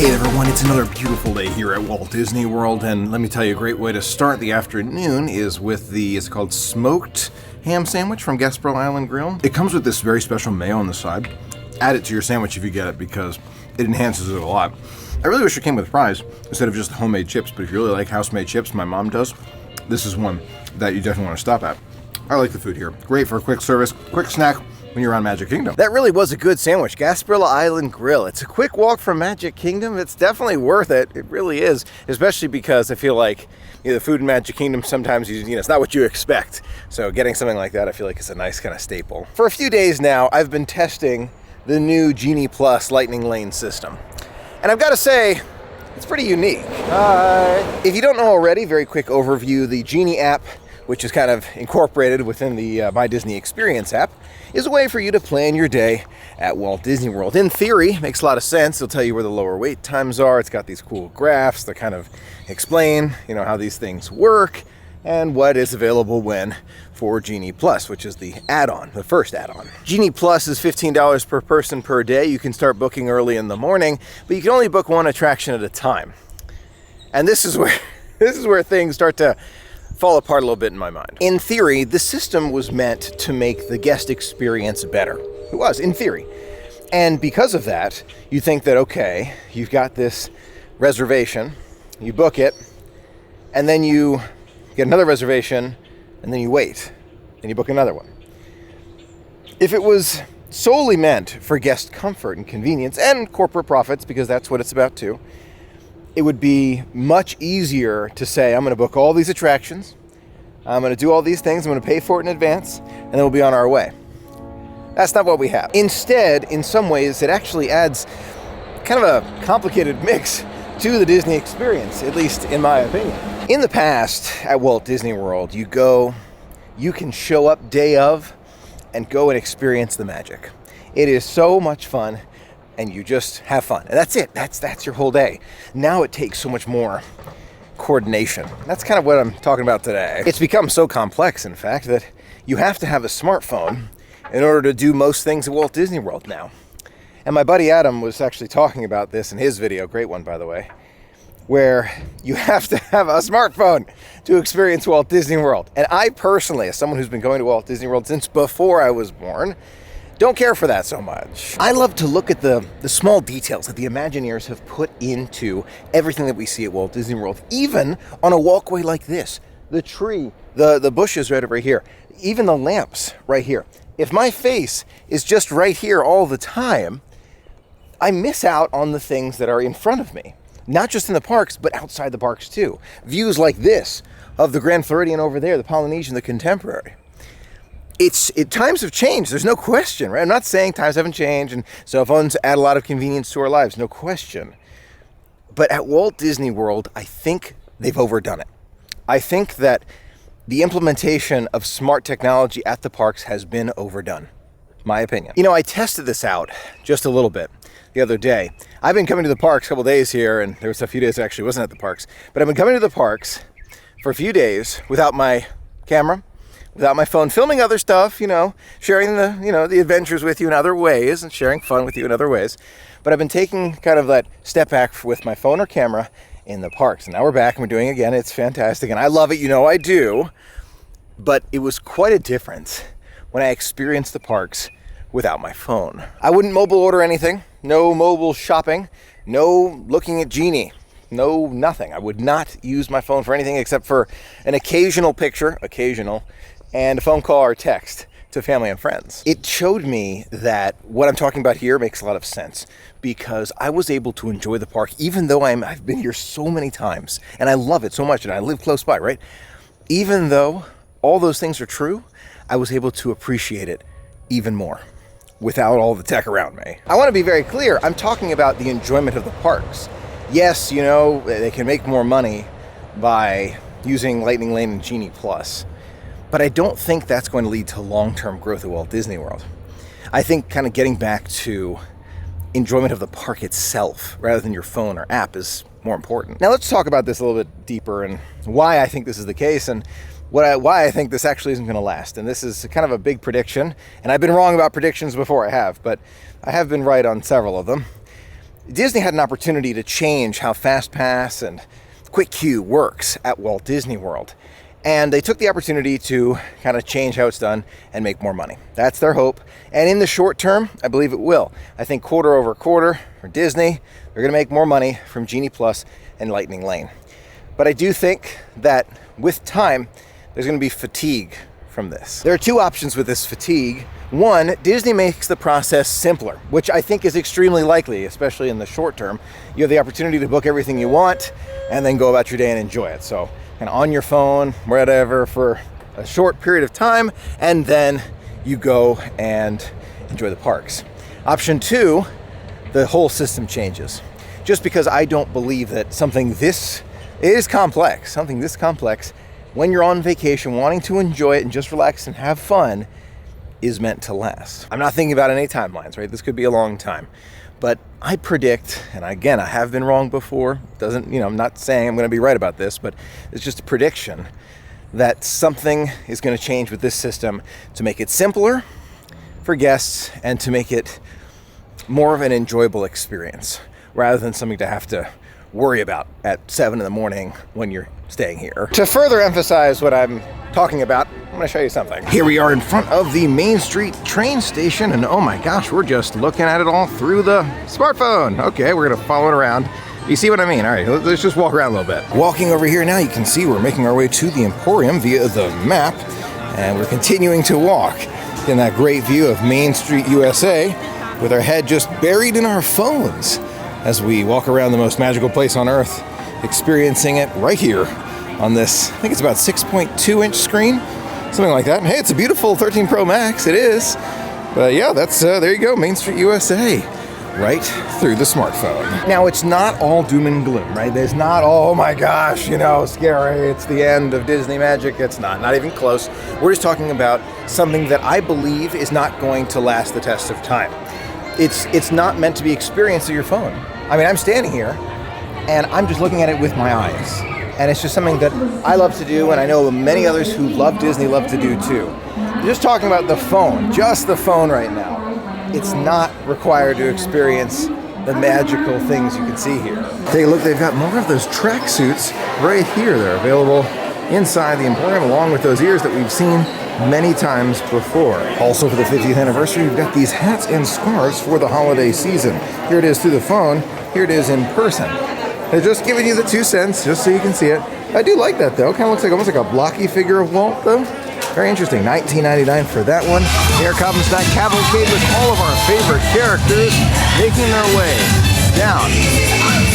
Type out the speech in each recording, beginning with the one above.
Hey everyone, it's another beautiful day here at Walt Disney World, and let me tell you, a great way to start the afternoon is with it's called smoked ham sandwich from Gasparilla Island Grill. It comes with this very special mayo on the side. Add it to your sandwich if you get it because it enhances it a lot. I really wish it came with fries instead of just homemade chips, but if you really like house-made chips, my mom does, this is one that you definitely want to stop at. I like the food here. Great for a quick service, quick snack when you're around Magic Kingdom. That really was a good sandwich. Gasparilla Island Grill. It's a quick walk from Magic Kingdom. It's definitely worth it. It really is, especially because I feel like the food in Magic Kingdom sometimes it's not what you expect. So getting something like that, I feel like it's a nice kind of staple. For a few days now, I've been testing the new Genie Plus Lightning Lane system. And I've got to say, it's pretty unique. If you don't know already, very quick overview, the Genie app, which is kind of incorporated within the My Disney Experience app, is a way for you to plan your day at Walt Disney World. In theory, makes a lot of sense. It'll tell you where the lower wait times are. It's got these cool graphs that kind of explain, how these things work and what is available when for Genie Plus, which is the add-on, the first add-on. Genie Plus is $15 per person per day. You can start booking early in the morning, but you can only book one attraction at a time. And this is where things start to fall apart a little bit in my mind. In theory, the system was meant to make the guest experience better. It was, in theory. And because of that, you think that, okay, you've got this reservation, you book it, and then you get another reservation, and then you wait, and you book another one. If it was solely meant for guest comfort and convenience, and corporate profits, because that's what it's about too, it would be much easier to say, I'm going to book all these attractions, I'm going to do all these things, I'm going to pay for it in advance, and then we'll be on our way. That's not what we have. Instead, in some ways, it actually adds kind of a complicated mix to the Disney experience, at least in my opinion. In the past, at Walt Disney World, you can show up day of and go and experience the magic. It is so much fun, and you just have fun. And that's it. That's your whole day. Now it takes so much more coordination. That's kind of what I'm talking about today. It's become so complex, in fact, that you have to have a smartphone in order to do most things at Walt Disney World now. And my buddy Adam was actually talking about this in his video, great one by the way, where you have to have a smartphone to experience Walt Disney World. And I personally, as someone who's been going to Walt Disney World since before I was born, don't care for that so much. I love to look at the small details that the Imagineers have put into everything that we see at Walt Disney World, even on a walkway like this. The tree, the bushes right over here, even the lamps right here. If my face is just right here all the time, I miss out on the things that are in front of me. Not just in the parks, but outside the parks too. Views like this of the Grand Floridian over there, the Polynesian, the Contemporary. Times have changed, there's no question, right? I'm not saying times haven't changed and cell phones add a lot of convenience to our lives, no question. But at Walt Disney World, I think they've overdone it. I think that the implementation of smart technology at the parks has been overdone, my opinion. I tested this out just a little bit the other day. I've been coming to the parks a couple days here, and there was a few days I actually wasn't at the parks, but I've been coming to the parks for a few days without my camera, without my phone, filming other stuff, sharing the adventures with you in other ways and sharing fun with you in other ways. But I've been taking kind of that step back with my phone or camera in the parks. And now we're back and we're doing it again. It's fantastic. And I love it. I do. But it was quite a difference when I experienced the parks without my phone. I wouldn't mobile order anything. No mobile shopping. No looking at Genie. No, nothing. I would not use my phone for anything except for an occasional picture, and a phone call or text to family and friends. It showed me that what I'm talking about here makes a lot of sense because I was able to enjoy the park even though I've been here so many times and I love it so much and I live close by, right? Even though all those things are true, I was able to appreciate it even more without all the tech around me. I want to be very clear, I'm talking about the enjoyment of the parks. Yes, they can make more money by using Lightning Lane and Genie Plus. But I don't think that's going to lead to long-term growth at Walt Disney World. I think kind of getting back to enjoyment of the park itself rather than your phone or app is more important. Now let's talk about this a little bit deeper and why I think this is the case and why I think this actually isn't going to last. And this is kind of a big prediction. And I've been wrong about predictions before, but I have been right on several of them. Disney had an opportunity to change how FastPass and Quick Queue works at Walt Disney World. And they took the opportunity to kind of change how it's done and make more money. That's their hope. And in the short term, I believe it will. I think quarter over quarter for Disney, they're going to make more money from Genie Plus and Lightning Lane. But I do think that with time, there's going to be fatigue from this. There are two options with this fatigue. One, Disney makes the process simpler, which I think is extremely likely, especially in the short term. You have the opportunity to book everything you want and then go about your day and enjoy it. So, kind of on your phone, whatever, for a short period of time, and then you go and enjoy the parks. Option two, the whole system changes. Just because I don't believe that something this complex, when you're on vacation, wanting to enjoy it and just relax and have fun, is meant to last. I'm not thinking about any timelines, right? This could be a long time. But I predict, and again, I have been wrong before. I'm not saying I'm going to be right about this, but it's just a prediction that something is going to change with this system to make it simpler for guests and to make it more of an enjoyable experience rather than something to have to worry about at 7 in the morning when you're staying here. To further emphasize what I'm talking about, I'm going to show you something. Here we are in front of the Main Street train station, and oh my gosh, we're just looking at it all through the smartphone. Okay, we're going to follow it around. You see what I mean? All right, let's just walk around a little bit. Walking over here now, you can see we're making our way to the Emporium via the map, and we're continuing to walk in that great view of Main Street, USA, with our head just buried in our phones as we walk around the most magical place on earth, experiencing it right here on this, I think it's about 6.2-inch screen, something like that. And hey, it's a beautiful 13 Pro Max, it is. But yeah, that's, there you go, Main Street USA, right through the smartphone. Now, it's not all doom and gloom, right? There's not, oh my gosh, scary, it's the end of Disney magic. It's not even close. We're just talking about something that I believe is not going to last the test of time. It's not meant to be experienced through your phone. I mean, I'm standing here, and I'm just looking at it with my eyes. And it's just something that I love to do, and I know many others who love Disney love to do too. Just talking about the phone, just the phone right now, it's not required to experience the magical things you can see here. Take a look, they've got more of those tracksuits right here. They're available inside the Emporium, along with those ears that we've seen many times before. Also, for the 50th anniversary, we've got these hats and scarves for the holiday season. Here it is through the phone, here it is in person. They're just giving you the 2 cents, just so you can see it. I do like that, though. Kind of looks like almost like a blocky figure of Walt, though. Very interesting. $19.99 for that one. Here comes that cavalcade with all of our favorite characters making their way down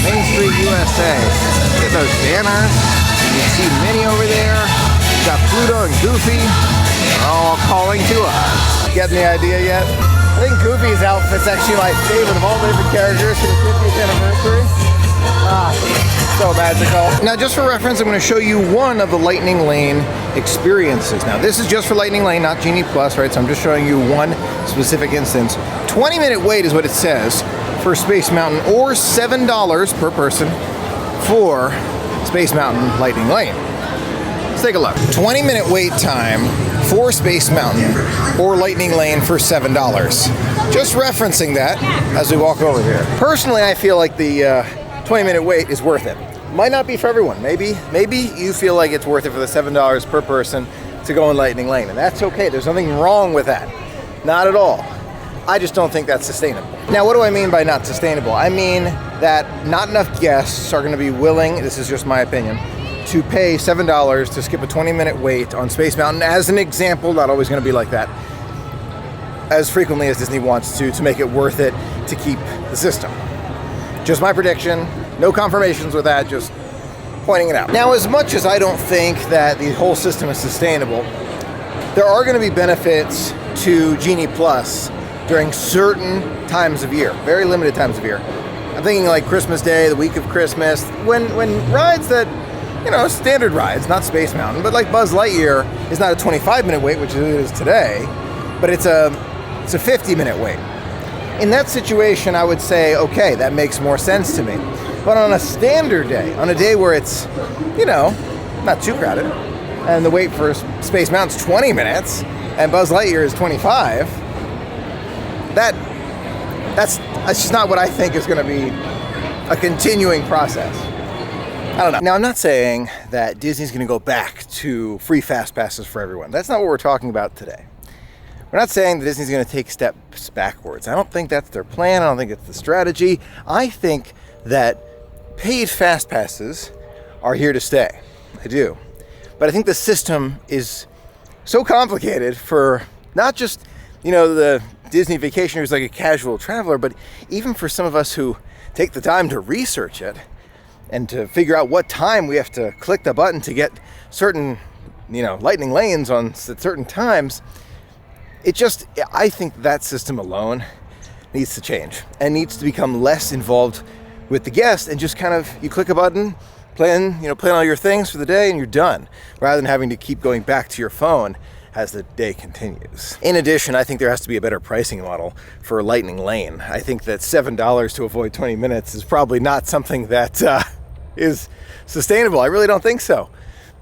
Main Street, USA. Look at those banners. You can see Minnie over there. We've got Pluto and Goofy. They're all calling to us. Getting the idea yet? I think Goofy's outfit's actually my favorite of all the different characters for the 50th anniversary. So magical. Now, just for reference, I'm going to show you one of the Lightning Lane experiences. Now, this is just for Lightning Lane, not Genie Plus, right? So I'm just showing you one specific instance. 20-minute wait is what it says for Space Mountain, or $7 per person for Space Mountain Lightning Lane. Let's take a look. 20-minute wait time for Space Mountain or Lightning Lane for $7. Just referencing that as we walk over here. Personally, I feel like the 20-minute wait is worth it. Might not be for everyone. Maybe you feel like it's worth it for the $7 per person to go in Lightning Lane, and that's okay. There's nothing wrong with that. Not at all. I just don't think that's sustainable. Now, what do I mean by not sustainable? I mean that not enough guests are going to be willing, this is just my opinion, to pay $7 to skip a 20-minute wait on Space Mountain, as an example. Not always going to be like that, as frequently as Disney wants to make it worth it to keep the system. Just my prediction, no confirmations with that, just pointing it out. Now, as much as I don't think that the whole system is sustainable, there are going to be benefits to Genie Plus during certain times of year, very limited times of year. I'm thinking like Christmas Day, the week of Christmas, when rides that, standard rides, not Space Mountain, but like Buzz Lightyear is not a 25-minute wait, which it is today, but it's a 50-minute wait. In that situation, I would say, okay, that makes more sense to me. But on a standard day, on a day where it's, not too crowded, and the wait for Space Mountain's 20 minutes, and Buzz Lightyear is 25, that's That's just not what I think is going to be a continuing process. I don't know. Now, I'm not saying that Disney's going to go back to free fast passes for everyone. That's not what we're talking about today. We're not saying that Disney's going to take steps backwards. I don't think that's their plan. I don't think it's the strategy. I think that paid fast passes are here to stay. I do. But I think the system is so complicated for not just, the Disney vacationer who's like a casual traveler, but even for some of us who take the time to research it and to figure out what time we have to click the button to get certain, lightning lanes on certain times. I think that system alone needs to change and needs to become less involved with the guest and just kind of, you click a button, plan all your things for the day and you're done, rather than having to keep going back to your phone as the day continues. In addition, I think there has to be a better pricing model for Lightning Lane. I think that $7 to avoid 20 minutes is probably not something that is sustainable. I really don't think so.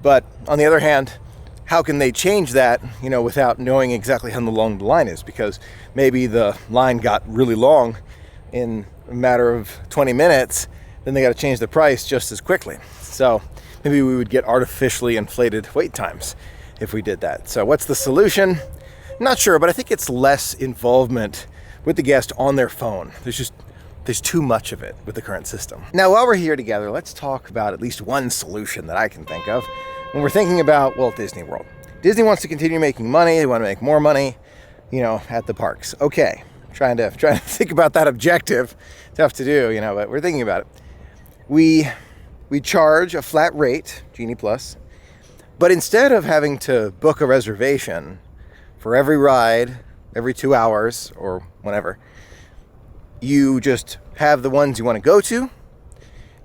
But on the other hand, how can they change that, without knowing exactly how long the line is? Because maybe the line got really long in a matter of 20 minutes, then they got to change the price just as quickly. So maybe we would get artificially inflated wait times if we did that. So what's the solution? Not sure, but I think it's less involvement with the guest on their phone. There's too much of it with the current system. Now, while we're here together, let's talk about at least one solution that I can think of when we're thinking about Walt Disney World. Disney wants to continue making money. They want to make more money, at the parks. Okay, trying to think about that objective. Tough to do, but we're thinking about it. We charge a flat rate, Genie Plus, but instead of having to book a reservation for every ride, every 2 hours or whatever, you just have the ones you want to go to.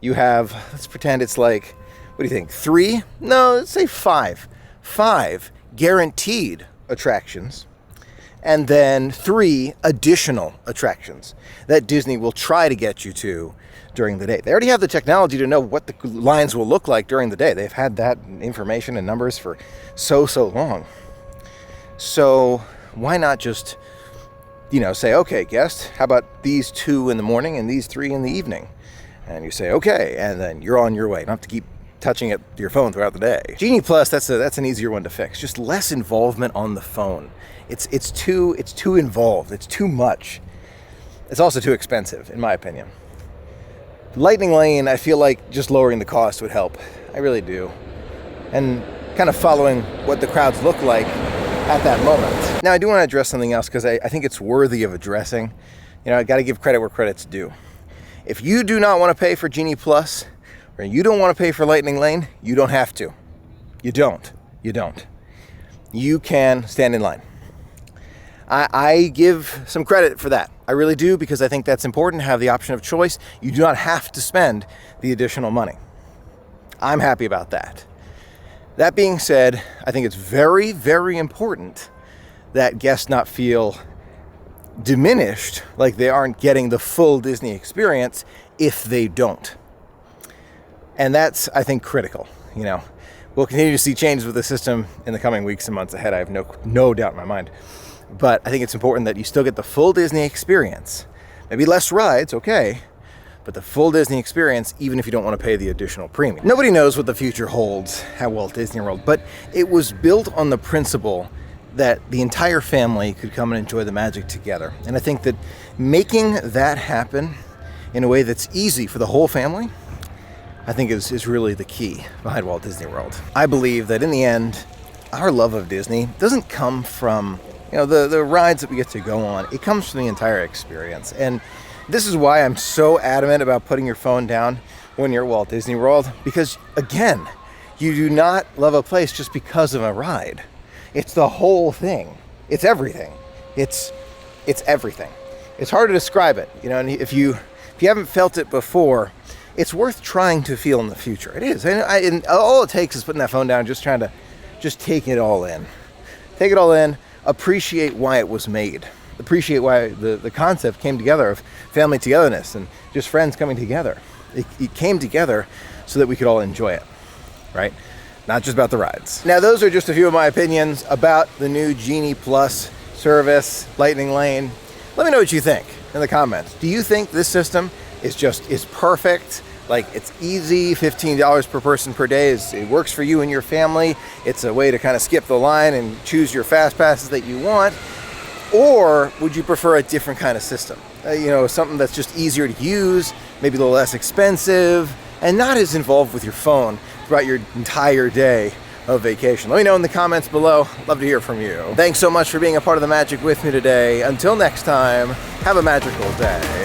You have, let's pretend it's like, what do you think, 3? No, let's say 5. 5 guaranteed attractions, and then 3 additional attractions that Disney will try to get you to during the day. They already have the technology to know what the lines will look like during the day. They've had that information and numbers for so long. So why not just, say, okay, guest, how about these 2 in the morning and these 3 in the evening? And you say, okay, and then you're on your way. You don't have to keep touching it your phone throughout the day. Genie Plus, that's an easier one to fix. Just less involvement on the phone. It's too involved. It's too much. It's also too expensive, in my opinion. Lightning Lane, I feel like just lowering the cost would help. I really do. And kind of following what the crowds look like at that moment. Now, I do want to address something else because I think it's worthy of addressing. I got to give credit where credit's due. If you do not want to pay for Genie Plus, or you don't want to pay for Lightning Lane, you don't have to. You don't. You can stand in line. I give some credit for that. I really do, because I think that's important to have the option of choice. You do not have to spend the additional money. I'm happy about that. That being said, I think it's very, very important that guests not feel diminished, like they aren't getting the full Disney experience if they don't. And that's, I think, critical. We'll continue to see changes with the system in the coming weeks and months ahead. I have no doubt in my mind. But I think it's important that you still get the full Disney experience. Maybe less rides, okay, but the full Disney experience, even if you don't want to pay the additional premium. Nobody knows what the future holds at Walt Disney World, but it was built on the principle that the entire family could come and enjoy the magic together. And I think that making that happen in a way that's easy for the whole family, I think is really the key behind Walt Disney World. I believe that in the end, our love of Disney doesn't come from the rides that we get to go on. It comes from the entire experience. And this is why I'm so adamant about putting your phone down when you're at Walt Disney World, because again, you do not love a place just because of a ride. It's the whole thing. It's everything. It's everything. It's hard to describe it, and if you haven't felt it before, it's worth trying to feel in the future. It is. And all it takes is putting that phone down, just trying to take it all in. Take it all in. Appreciate why it was made. Appreciate why the concept came together of family togetherness and just friends coming together. It came together so that we could all enjoy it, right? Not just about the rides. Now, those are just a few of my opinions about the new Genie Plus service, Lightning Lane. Let me know what you think. in the comments. Do you think this system is perfect? Like, it's easy, $15 per person per day, it works for you and your family. It's a way to kind of skip the line and choose your fast passes that you want. Or would you prefer a different kind of system? You know, something that's just easier to use, maybe a little less expensive, and not as involved with your phone throughout your entire day of vacation. Let me know in the comments below. Love to hear from you. Thanks so much for being a part of the magic with me today. Until next time, have a magical day.